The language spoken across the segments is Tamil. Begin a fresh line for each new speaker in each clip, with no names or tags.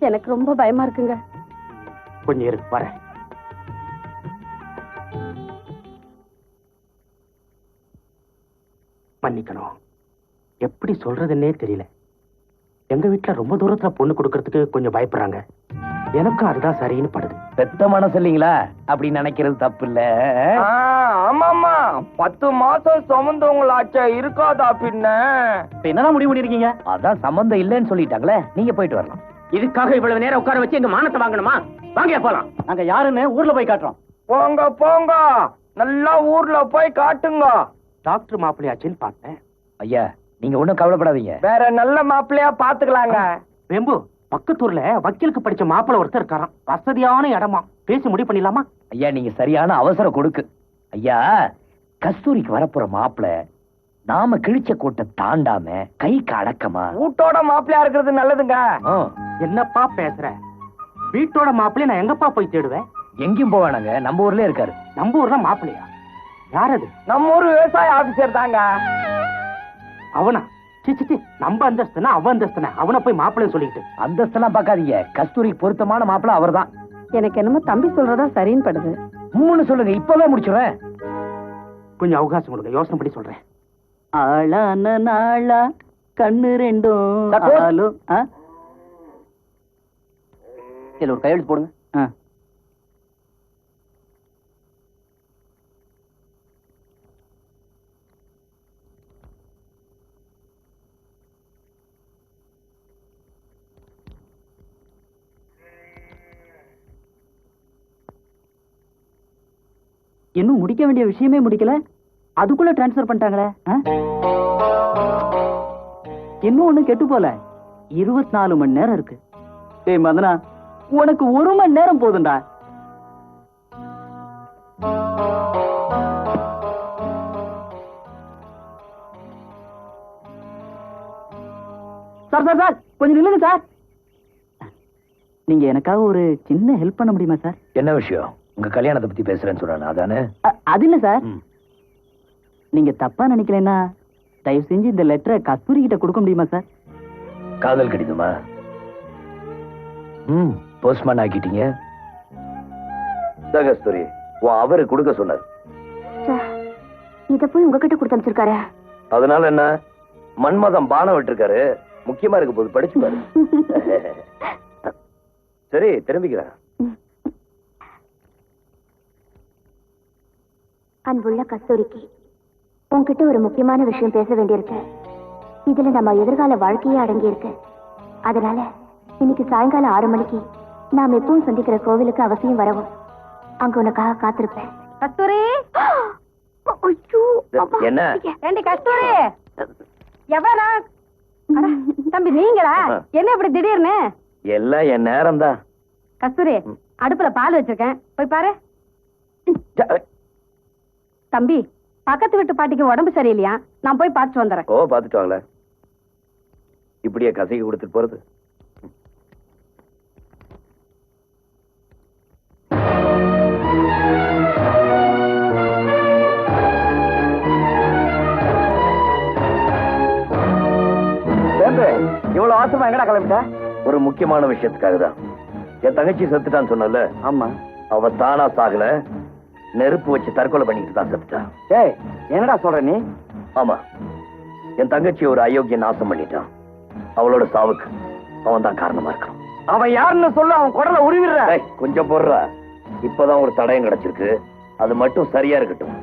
எனக்கு ரொம்ப பயமா இருக்குங்க.
கொஞ்சம் இருக்கு பாரு. மன்னிக்கணும், எப்படி சொல்றதுன்னே தெரியல. எங்க வீட்டுல ரொம்ப தூரத்துல பொண்ணு கொடுக்கறதுக்கு கொஞ்சம் பயப்படுறாங்க. எனக்கும் அதுதான் சரின்னு படுது.
பெத்த மனசு இல்லீங்களா அப்படி நினைக்கிறது தப்பு இல்ல.
ஆமாமா, 10 மாசம் சுமந்தவங்களாச்சா இருக்காதா பின்ன?
என்னதான் முடிவு பண்ணிருக்கீங்க?
அதான் சம்பந்தம் இல்லைன்னு சொல்லிட்டாங்களே, நீங்க போயிட்டு வரலாம்.
இதுக்காக இவ்வளவு நேரம் உட்கார வச்சு எங்க மானத்தை வாங்கணுமா? வாங்க போலாம். நாங்க யாருன்னு ஊர்ல போய் காட்டுறோம்.
போங்க போங்க, நல்லா ஊர்ல போய் காட்டுங்க.
டாக்டர் மாப்பிள்ளையாச்சுன்னு பார்த்தேன்.
ஐயா, நீங்க ஒண்ணும் கவலைப்படாதீங்க.
வேற நல்ல மாப்பிள்ளையா பாத்துக்கலாங்க.
வேம்பு, பக்கத்தூர்ல வக்கீலுக்கு படிச்ச மாப்பிள்ளை ஒருத்தர் இருக்காராம். வசதியான இடமா, பேசி முடிவு பண்ணிடலாமா?
ஐயா, நீங்க சரியான அவசரம் கொடுக்கு. ஐயா, கஸ்தூரிக்கு வரப்போற மாப்பிள்ளை நாம கிழிச்ச கூட்ட தாண்டாம கைக்கு அடக்கமா
வீட்டோட மாப்பிள்ளையா இருக்கிறது நல்லதுங்க.
என்னப்பா பேசுற? வீட்டோட மாப்பிள்ளைய நான் எங்கப்பா போய் தேடுவேன்?
எங்கேயும் போவானாங்க, நம்ம ஊர்ல இருக்காரு.
நம்ம ஊர்ல மாப்பிள்ளையா? யார் அது?
நம்ம ஊர் விவசாய ஆபீசர் தாங்க.
அவனா? சிச்சி, நம்ம அந்தஸ்துனா அவ அந்தஸ்துனா அவனை போய் மாப்பிள்ளை சொல்லிட்டு.
அந்தஸ்தெல்லாம் பாக்காதீங்க, கஸ்தூரிக்கு பொருத்தமான மாப்பிள்ளை அவர்தான்.
எனக்கு என்னமோ தம்பி சொல்றதா சரின்னு படுது.
சொல்லுங்க, இப்பவே முடிச்சுறேன்.
கொஞ்சம் அவகாசம் கொடுங்க, யோசனை பண்ணி சொல்றேன்.
ஆளான நாளா கண்ணு ரெண்டும் ஆளும். இதுல ஒரு கையெழுத்து போடுங்க. இன்னும் முடிக்க வேண்டிய விஷயமே முடிக்கல, அதுக்குள்ள டிரான்ஸ்பர் பண்ணிட்டாங்களே. இன்னும் ஒண்ணும் கெட்டு போல. 24 மணி நேரம் இருக்கு. ஏய் மதனா, உனக்கு 1 மணி நேரம் போதும்டா. சார் சார் சார், கொஞ்சம் நில்லுங்க சார். நீங்க எனக்காக ஒரு சின்ன ஹெல்ப் பண்ண முடியுமா சார்?
என்ன விஷயம்? உங்க கல்யாணத்தை பத்தி பேசுறேன்னு சொல்றானே, அதானே?
அது இல்ல சார், நீங்க தப்பா நினைக்கலன்னா தயவு செஞ்சு இந்த லெட்டரை கஸ்தூரி கிட்ட கொடுக்க முடியுமா சார்?
காதல் கடிதமா? போஸ்ட்மேன் ஆக்கிட்டீங்க. கஸ்தூரி, அவரு கொடுக்க சொன்னார்.
இத போய் உங்ககிட்ட கொடுத்து அனுப்பிச்சிருக்காரு.
அதனால என்ன? மன்மதம் பானம் விட்டுருக்காரு, முக்கியமா இருக்க போது படிச்சு பாரு. சரி, திரும்பிக்கிறேன்.
அன்புள்ள கஸ்தூரிக்கு, உன்கிட்ட ஒரு முக்கியமான விஷயம் பேச வேண்டியிருக்கு. இதுல நம்ம எதிர்கால வாழ்க்கையே அடங்கி இருக்கு. அதனால இன்னைக்கு சாயங்காலம் 6 மணிக்கு நாம் எப்பவும் சந்திக்கிற கோவிலுக்கு அவசியம் வரவும். அங்க உனக்காக காத்திருப்பேன். கஸ்தூரி,
என்ன?
கஸ்தூரி, எவரா? தம்பி நீங்களா? என்ன இப்படி திடீர்னு?
எல்லாம் என் நேரம் தான்.
கஸ்தூரி, அடுப்புல பால் வச்சிருக்கேன், போய் பாரு. தம்பி, பக்கத்து வீட்டு பாட்டிக்கு உடம்பு சரியில்லையா, நான் போய் பார்த்துட்டு வந்துடுறேன்.
ஓ, பார்த்துட்டு வாங்களே. இப்படியே கசைக்கு கொடுத்துட்டு போறது?
இவ்வளவு அவசரமா எங்கடா கிளம்பிட்ட?
ஒரு முக்கியமான விஷயத்துக்காக தான். என் தங்கச்சி செத்துட்டான்னு சொன்னல.
ஆமா.
அவ தானா சாகல, நெருப்பு வச்சு தற்கொலை பண்ணிட்டு தான் செத்துட்டான்.
ஏய், என்னடா சொல்ற நீ?
ஆமா, என் தங்கச்சி ஒரு அயோக்கிய நாசம் பண்ணிட்டான். அவளோட சாவுக்கு அவன் தான் காரணமா இருக்கான்.
அவன் யாருன்னு சொல்லு, அவன் குடலை உருவிடுற.
கொஞ்சம் போடுறா. இப்பதான் ஒரு தடயம் கிடைச்சிருக்கு, அது மட்டும் சரியா இருக்கட்டும்.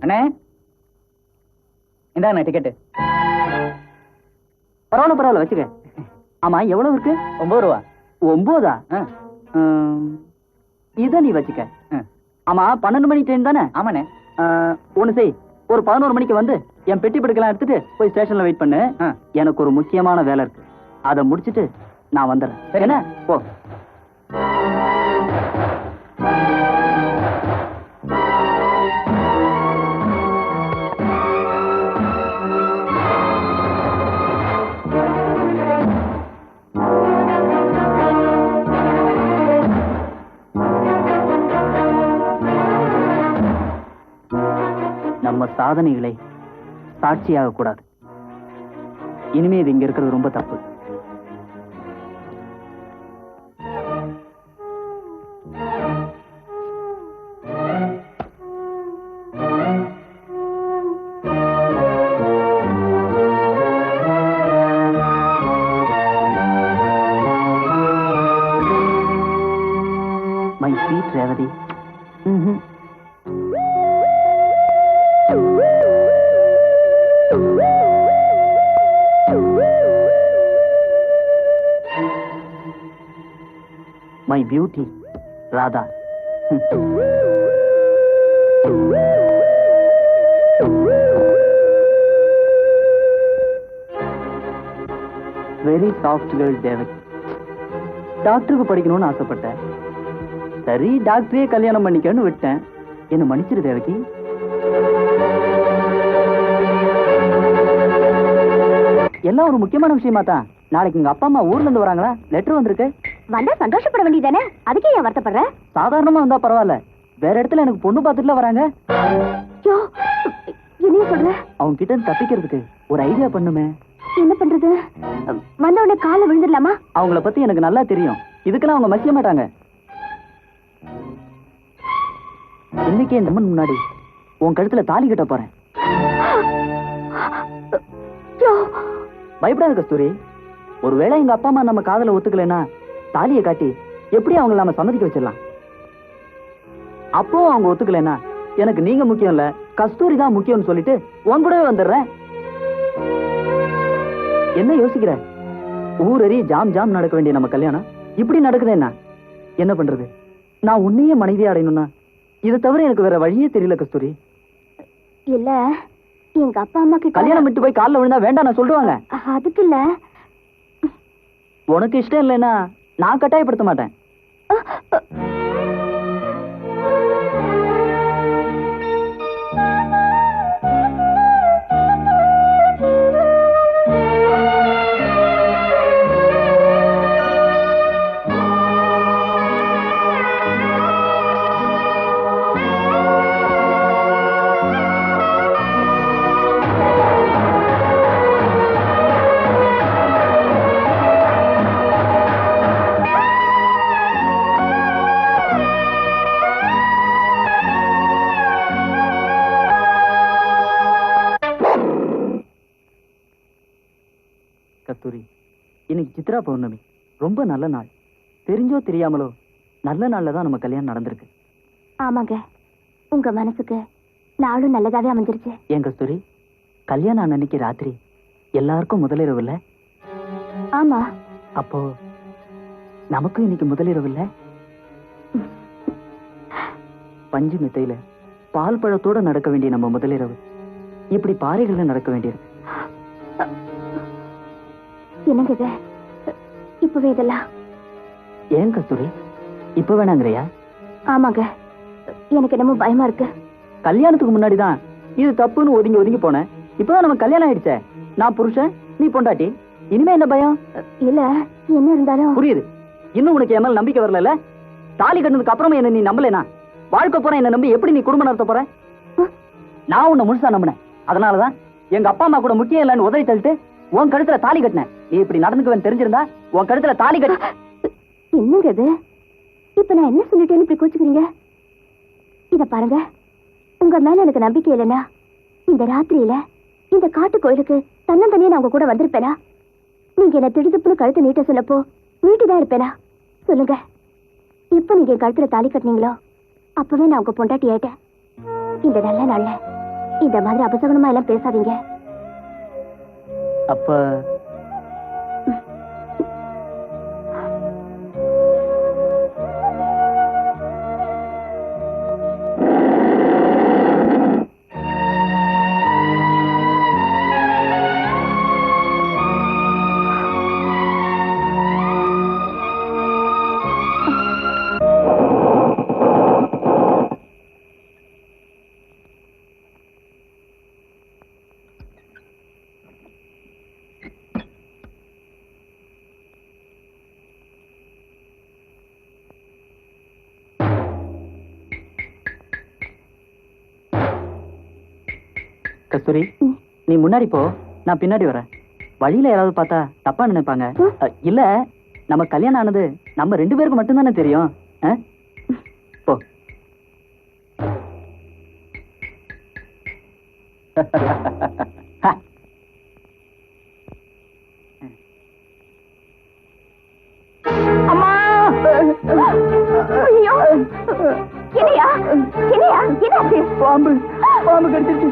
அண்ணே, இந்தாண்ணே டிக்கெட்டு. பரவாயில்ல வச்சுக்க. ஆமா, எவ்வளவு இருக்கு? 9 ரூபா. 9? இத நீ வச்சுக்க. ஆமா, 12 மணி ட்ரெயின் தானே? ஆமாண்ணே. ஒண்ணு செய், ஒரு 11 மணிக்கு வந்து என் பெட்டி படுக்கலாம் எடுத்துட்டு போய் ஸ்டேஷன்ல வெயிட் பண்ணு. எனக்கு ஒரு முக்கியமான வேலை இருக்கு, அதை முடிச்சிட்டு நான் வந்துடுறேன். சரி என்ன? போ. சாதனைகளை சாட்சியாக கூடாது. இனிமே இது இங்க இருக்கிறது ரொம்ப தப்பு. My sweet Revathi. My beauty Radha. Very soft girl Devaki. டாக்டருக்கு படிக்கணும்னு ஆசைப்பட்டேன். சரி டாக்டரே கல்யாணம் பண்ணிக்கன்னு விட்டேன். என்ன மன்னிச்சிரு தேவகி. எல்லாம் ஒரு முக்கியமான விஷயமா தான். நாளைக்கு உங்க அப்பா அம்மா ஊர்ல இருந்து வராங்களா? லெட்டர் வந்திருக்கு.
வந்தா சந்தோஷப்பட வேண்டியதானே, அதுக்கே ஏன் வருத்தப்படுற?
சாதாரணமா வந்தா பரவாயில்ல, வேற இடத்துல எனக்கு பொண்ணு பார்த்துட்டுல வராங்க.
ஐயோ, என்ன சொல்ற?
அவங்க கிட்ட இருந்து தப்பிக்கிறதுக்கு ஒரு ஐடியா பண்ணுமே.
என்ன பண்றது? வந்த உடனே கால விழுந்துடலாமா?
அவங்கள பத்தி எனக்கு நல்லா தெரியும். இதுக்கெல்லாம் அவங்க மசிய மாட்டாங்க. இன்னைக்கே இந்த அம்மன் முன்னாடி உன் கழுத்துல தாலி கட்ட போறேன். பயப்படாத கஸ்தூரி. ஒருவேளை எங்க அப்பா அம்மா நம்ம காதல ஒத்துக்கலைன்னா தாலியை காட்டி எப்படி அவங்களை நாம சம்மதிக்க வச்சிடலாம். அப்போ அவங்க ஒத்துக்கலைன்னா எனக்கு நீங்க முக்கியம் இல்ல, கஸ்தூரி தான் முக்கியம்னு சொல்லிட்டு உன் கூடவே வந்துடுறேன். என்ன யோசிக்கிற? ஊரறி ஜாம் ஜாம் நடக்க வேண்டிய நம்ம கல்யாணம் இப்படி நடக்குதுன்னா என்ன பண்றது? நான் உன்னையே மனைவியா அடையணும்னா இதை தவிர எனக்கு வேற வழியே தெரியல கஸ்தூரி.
இல்ல, எங்க அப்பா அம்மா கிட்ட
கல்யாணம் விட்டு போய் காலில் விழுந்தா வேண்டாம் நான் சொல்லுவாங்க.
அதுக்கு இல்ல,
உனக்கு இஷ்டம் இல்லைன்னா நான் கட்டாயப்படுத்த மாட்டேன். கஸ்தூரி, இன்னைக்கு சித்ரா பௌர்ணமி, ரொம்ப நல்ல நாள். தெரிஞ்சோ தெரியாமலோ நல்ல நாள்ல தான் நம்ம கல்யாணம் நடந்திருக்கு.
ஆமாங்க, உங்க மனசுக்கு நாளும் நல்லதாவே அமைஞ்சிருச்சு.
ஏன் கஸ்தூரி, கல்யாணம் அன்னைக்கு ராத்திரி எல்லாருக்கும் முதலிரவு இல்ல?
ஆமா.
அப்போ நமக்கும் இன்னைக்கு முதலிரவு இல்ல? பஞ்சு மெத்தையில பால் பழத்தோட நடக்க வேண்டிய நம்ம முதலிரவு இப்படி பாறைகள்ல நடக்க வேண்டியது.
என்னங்க இது? இப்பவே இதெல்லாம்?
ஏன் கஸ்தூரி, இப்ப வேணாங்கிறியா?
ஆமாங்க, எனக்கு என்னமோ பயமா இருக்கு.
கல்யாணத்துக்கு முன்னாடிதான் இது தப்புன்னு ஒதுங்கி ஒதுங்கி போனேன். இப்பதான் நம்ம கல்யாணம் ஆயிடுச்சே. நான் புருஷன், நீ பொண்டாட்டி. இனிமே என்ன பயம்?
இல்ல, என்ன இருந்தாலும்
புரியுது. இன்னும் உனக்கு என் மேல நம்பிக்கை வரல. தாலி கட்டினதுக்கு அப்புறமா என்ன நீ நம்பலனா வாழ்க்கை போற என்ன நம்பி எப்படி நீ குடும்பம் நடத்த போற? நான் உன்னை முழுசா நம்பினேன். அதனாலதான் எங்க அப்பா அம்மா கூட முக்கியம் இல்லைன்னு உதவி தள்ளிட்டு உன் கழுத்துல தாலி கட்டினேன். நீ இப்படி நடந்துக்குவேன் தெரிஞ்சிருந்தா உன் கழுத்துல தாலி கட்ட.
என்னங்க இது? இப்ப நான் என்ன சொல்லிட்டேன்னு இப்படி கோச்சுக்கிறீங்க? இத பாருங்க, உங்க மேல எனக்கு நம்பிக்கை இல்லைன்னா இந்த ராத்திரியில இந்த காட்டு கோயிலுக்கு தன்னந்தனியே நான் உங்க கூட வந்திருப்பேனா? நீங்க என்ன திடுதுப்புன்னு கழுத்து நீட்ட சொல்லப்போ நீட்டுதான் இருப்பேனா? சொல்லுங்க. இப்ப நீங்க என் கழுத்துல தாலி கட்டினீங்களோ அப்பவே நான் உங்க பொண்டாட்டி ஆயிட்டேன். இந்த நல்ல நாள்ல இந்த மாதிரி அபசகனமா எல்லாம் பேசாதீங்க.
அப்ப கஸ்தூரி நீ முன்னாடி போ, நான் பின்னாடி வரேன். வழியில யாராவது பார்த்தா தப்பா நினைப்பாங்க. இல்ல, நம்ம கல்யாணம் ஆனது நம்ம 2 பேருக்கு மட்டும்தானே தெரியும். போ.
அம்மா! ஐயோ! என்னையா? என்னையா? என்னாச்சு?
பாம்பு கடிச்சிருச்சு.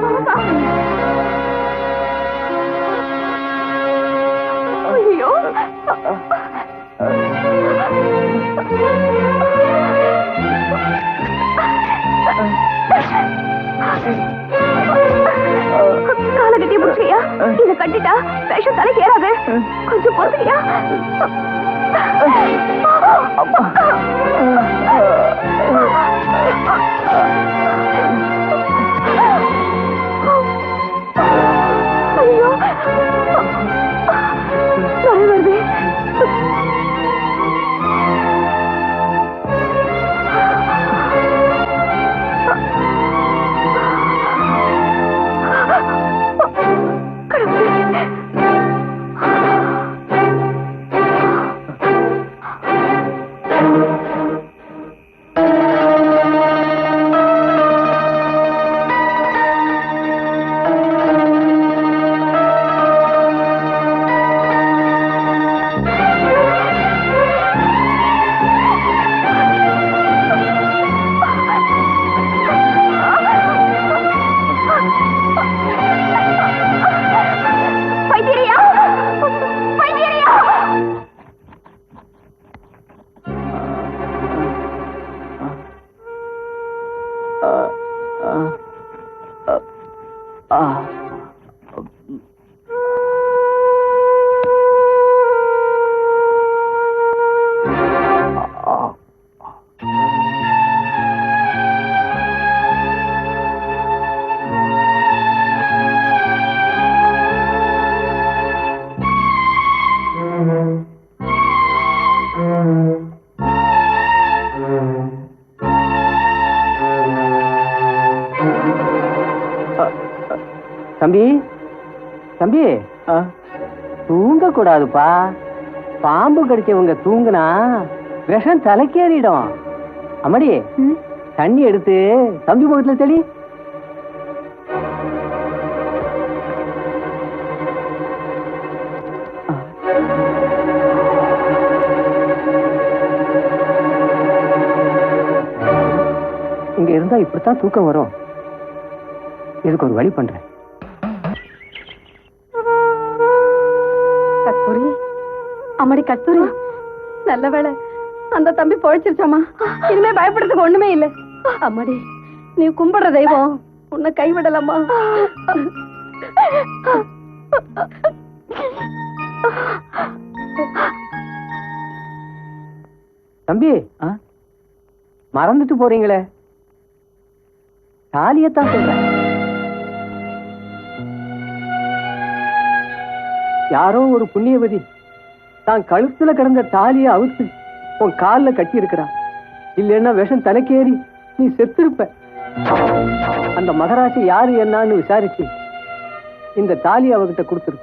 ஐயோ! காலை கட்டி முடிச்சியா? இதை கட்டிட்டா விஷம் தலைக்கு ஏறாது. கொஞ்சம் பொறுத்துக்கியா? ஐயோ! வருது.
தம்பி, தூங்க கூடாதுப்பா. பாம்பு கடிச்சவங்க தூங்குனா விஷம் தலைக்கேறிடும். அம்மாடி, தண்ணி எடுத்து தம்பி முகத்துல தெளி. இங்க இருந்தா இப்படித்தான் தூக்கம் வரும். இதுக்கு ஒரு வழி பண்றேன்.
கஸ்தூரி, அம்மாடி கஸ்தூரி, நல்ல வேளை அந்த தம்பி பொழைச்சிருச்சாமா. இனிமே பயப்படுறதுக்கு ஒண்ணுமே இல்லை. அம்மாடி, நீ கும்பிடுற தெய்வம் உன்னை கைவிடலாமா?
தம்பி, மறந்துட்டு போறீங்களே, தாலியத்தான் சொல்றேன். யாரோ ஒரு புண்ணியவதி தான் கழுத்துல கிடந்த தாலியை அவுத்து உன் கால்ல கட்டி இருக்கிறா. இல்லைன்னா விஷம் தலைக்கேறி நீ செத்திருப்ப. அந்த மகராசி யாரு என்னன்னு விசாரிச்சு இந்த தாலி அவகிட்ட கொடுத்துரு.